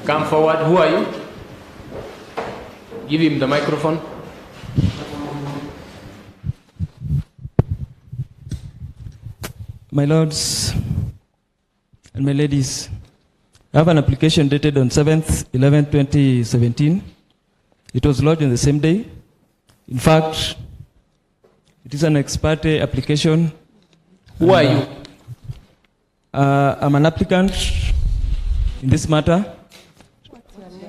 Come forward. Who are you? Give him the microphone. My lords and my ladies, I have an application dated on 7th 11th 2017. It was lodged on the same day. In fact, it is an ex parte application. Who are you? I'm an applicant in this matter.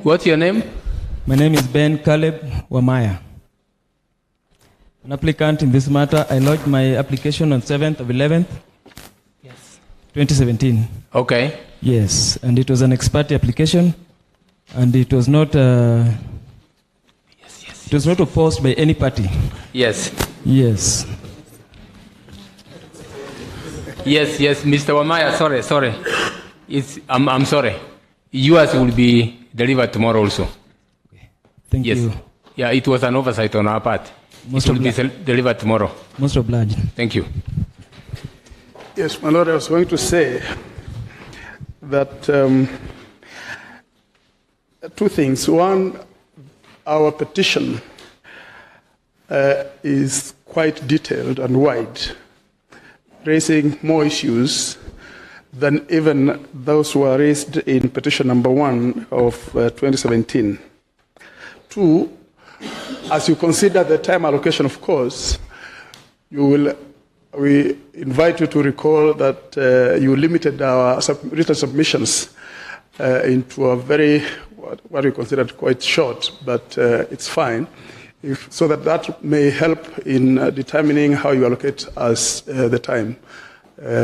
What's your name? My name is Ben Caleb Wamaya. An applicant in this matter. I lodged my application on 7th of 11th. 2017. Okay. Yes, and it was an ex parte application, and it was not. It was not opposed by any party. Yes. Yes. Yes, Mr. Wamaya. Sorry. I'm sorry. Yours will be delivered tomorrow also. Thank you. Yeah, it was an oversight on our part. It will be delivered tomorrow. Most obliged. Thank you. Yes, my lord, I was going to say that two things. One, our petition is quite detailed and wide, raising more issues than even those who were raised in petition number 1 of 2017. Two, as you consider the time allocation, of course, we invite you to recall that you limited our written submissions into a very, what we considered quite short, but it's fine, so that may help in determining how you allocate us the time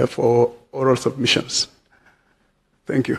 for oral submissions. Thank you.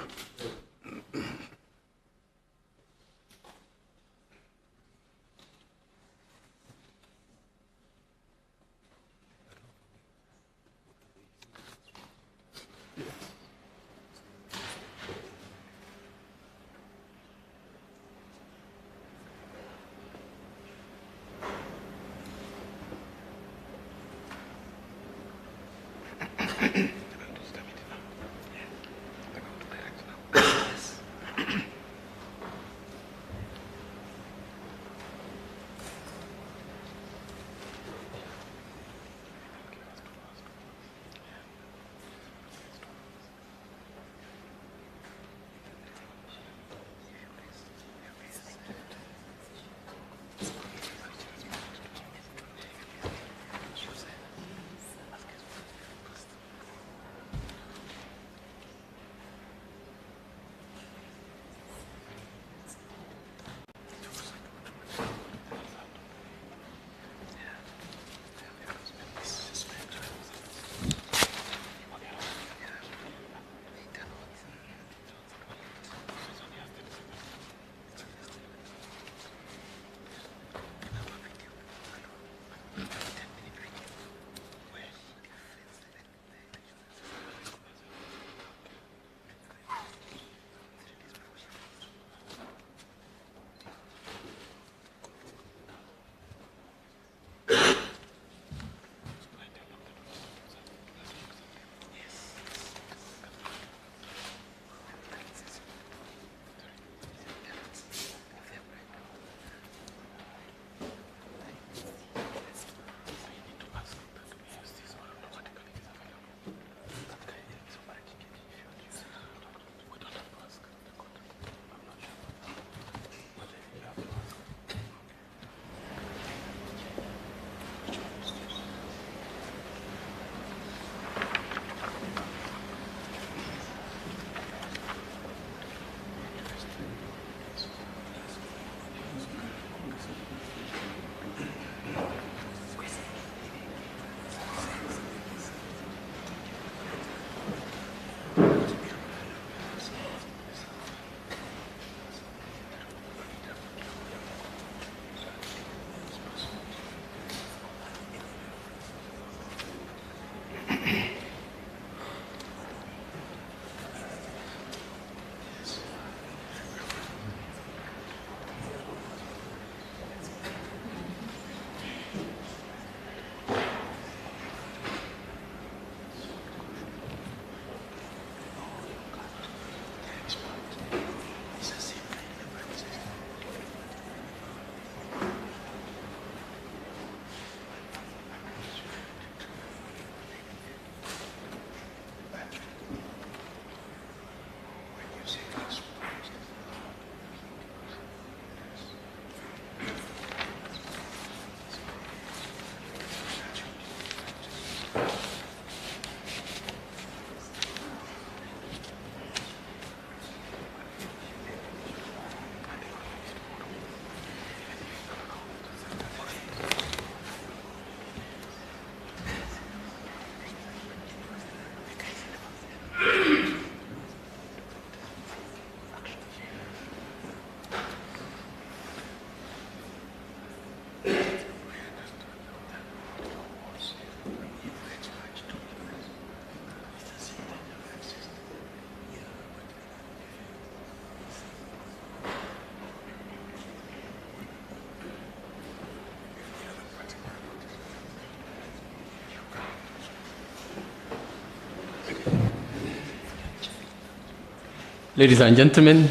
Ladies and gentlemen,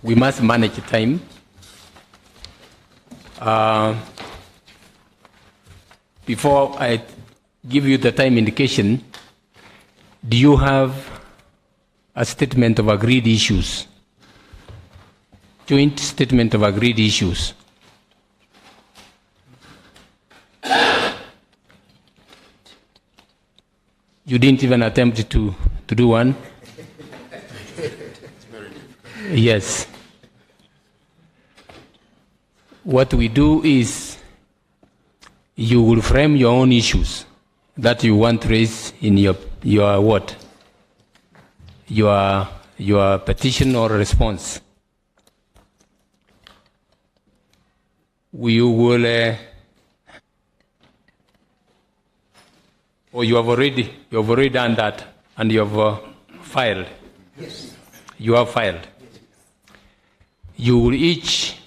we must manage time. Before I give you the time indication, do you have a statement of agreed issues? Joint statement of agreed issues. You didn't even attempt to do one? Yes. What we do is you will frame your own issues that you want to raise in your what? Your petition or response. We will or you have already done that and you have filed. Yes. You have filed. You will each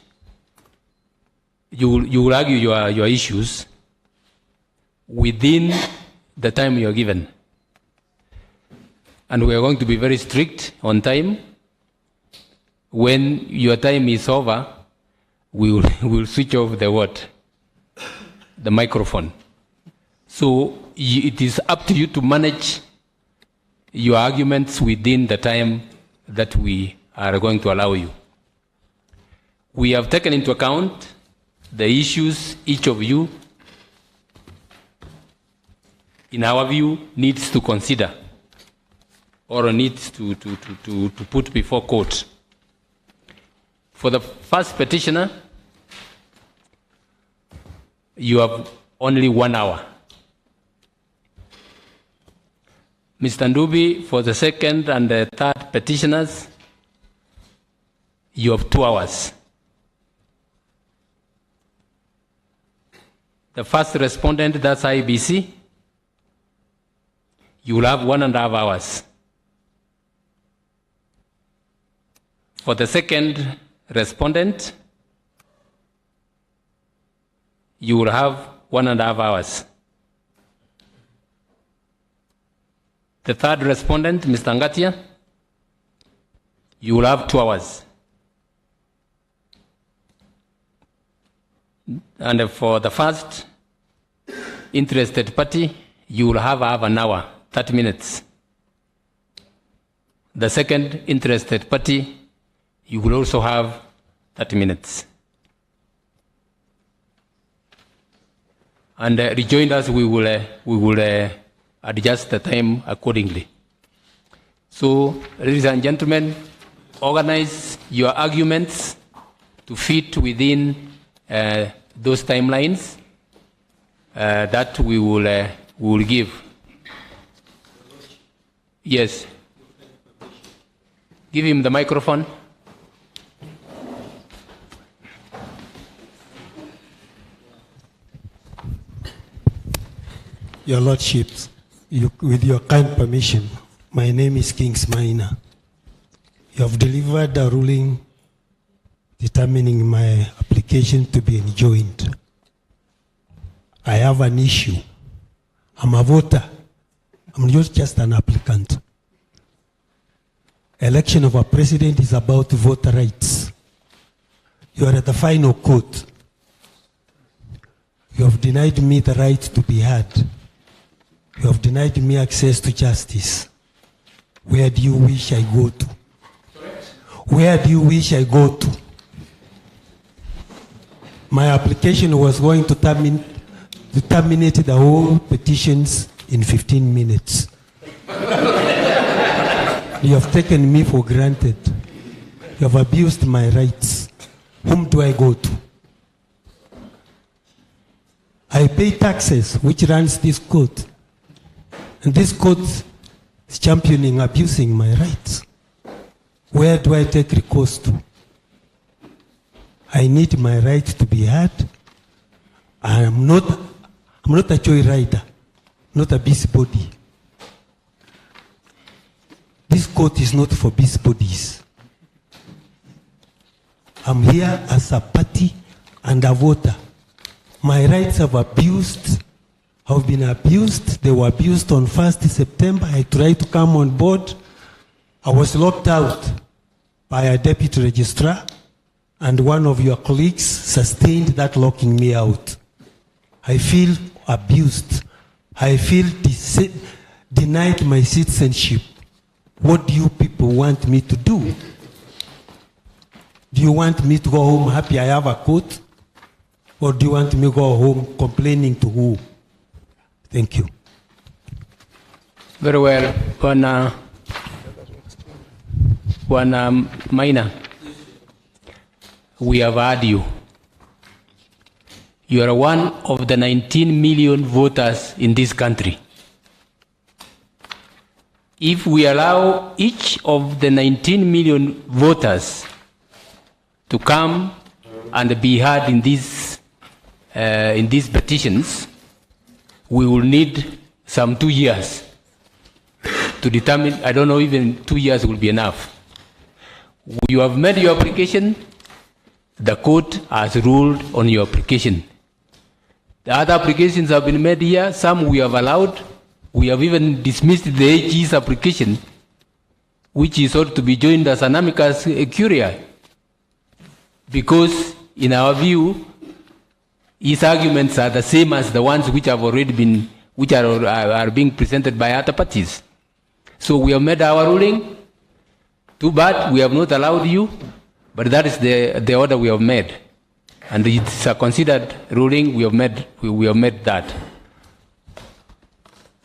you will argue your issues within the time you are given. And we are going to be very strict on time. When your time is over, we will switch off the what? The microphone. So it is up to you to manage your arguments within the time that we are going to allow you. We have taken into account the issues each of you, in our view, needs to consider or needs to put before court. For the first petitioner, you have only 1 hour. Mr. Ndubi, for the second and the third petitioners, you have 2 hours. The first respondent, that's IBC, you will have 1.5 hours. For the second respondent, you will have 1.5 hours. The third respondent, Mr. Ngatia, you will have 2 hours. And for the first interested party, you will have 1 hour, 30 minutes. The second interested party, you will also have 30 minutes. And rejoinders, we will adjust the time accordingly. So, ladies and gentlemen, organize your arguments to fit within those timelines that we will give. Yes. Give him the microphone. Your Lordships, with your kind permission, my name is Kings Maina. You have delivered a ruling determining my application to be enjoined. I have an issue. I'm a voter. I'm not just an applicant. Election of a president is about voter rights. You are at the final court. You have denied me the right to be heard. You have denied me access to justice. Where do you wish I go to? Where do you wish I go to? My application was going to terminate the whole petitions in 15 minutes. You have taken me for granted. You have abused my rights. Whom do I go to? I pay taxes, which runs this court. And this court is championing abusing my rights. Where do I take recourse to? I need my right to be heard. I'm not a joyrider, not a busybody. This court is not for busybodies. I'm here as a party and a voter. My rights have been abused. They were abused on 1st September. I tried to come on board. I was locked out by a deputy registrar, and one of your colleagues sustained that locking me out. I feel abused. I feel denied my citizenship. What do you people want me to do? Do you want me to go home happy I have a coat? Or do you want me to go home complaining to who? Thank you. Very well. One minor. We have heard you. You are one of the 19 million voters in this country. If we allow each of the 19 million voters to come and be heard in these petitions, we will need some 2 years to determine. I don't know, even 2 years will be enough. You have made your application. The court has ruled on your application. The other applications have been made here. Some we have allowed. We have even dismissed the AG's application, which is ought to be joined as an amicus curiae, because in our view, his arguments are the same as the ones which have already been, which are being presented by other parties. So we have made our ruling. Too bad we have not allowed you, but that is the order we have made, and it's a considered ruling. We have made that.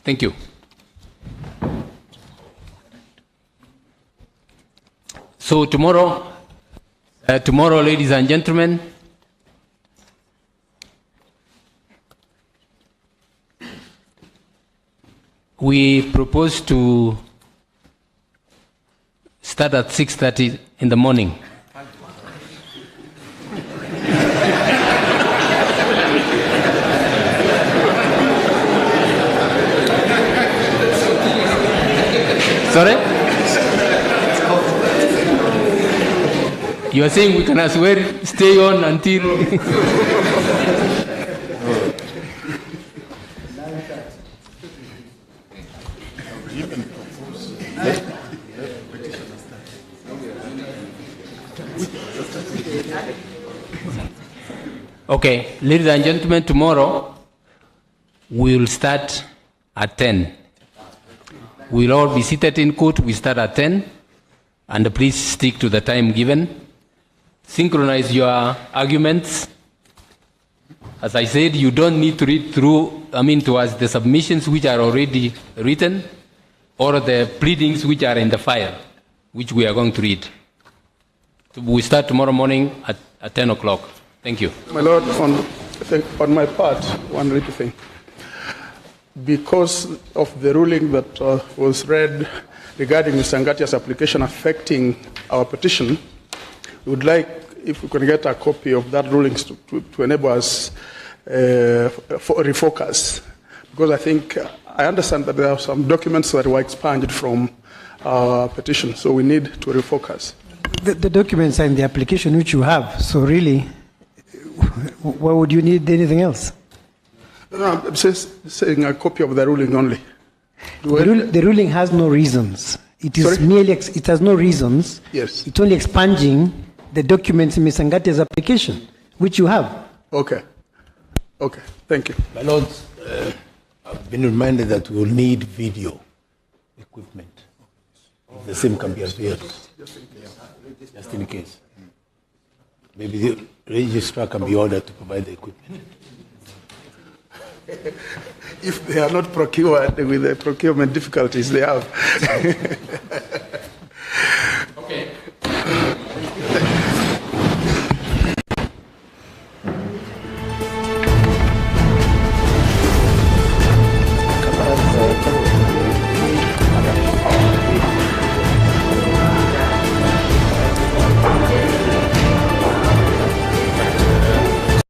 Thank you. So tomorrow, ladies and gentlemen, we propose to start at 6:30 in the morning. Sorry? You are saying we can as well stay on until... Okay, ladies and gentlemen, tomorrow we will start at 10. We'll all be seated in court. We start at 10, and please stick to the time given. Synchronize your arguments. As I said, you don't need to read through, towards the submissions which are already written, or the pleadings which are in the file, which we are going to read. So we start tomorrow morning at 10 o'clock. Thank you. My Lord, on my part, one little thing. Because of the ruling that was read regarding Mr. Ngatia's application affecting our petition, we would like, if we can get a copy of that ruling to enable us for refocus. Because I understand that there are some documents that were expunged from our petition, so we need to refocus. The documents are in the application which you have, so really, why would you need anything else? No, I'm just saying a copy of the ruling only. The ruling has no reasons. It is Sorry? merely, it has no reasons. Yes. It's only expunging the documents in Mr. Ngatia's application, which you have. Okay. Okay. Thank you. My lords, I've been reminded that we will need video equipment. The same can be available, just in case. Maybe the registrar can be ordered to provide the equipment. If they are not procured with the procurement difficulties they have.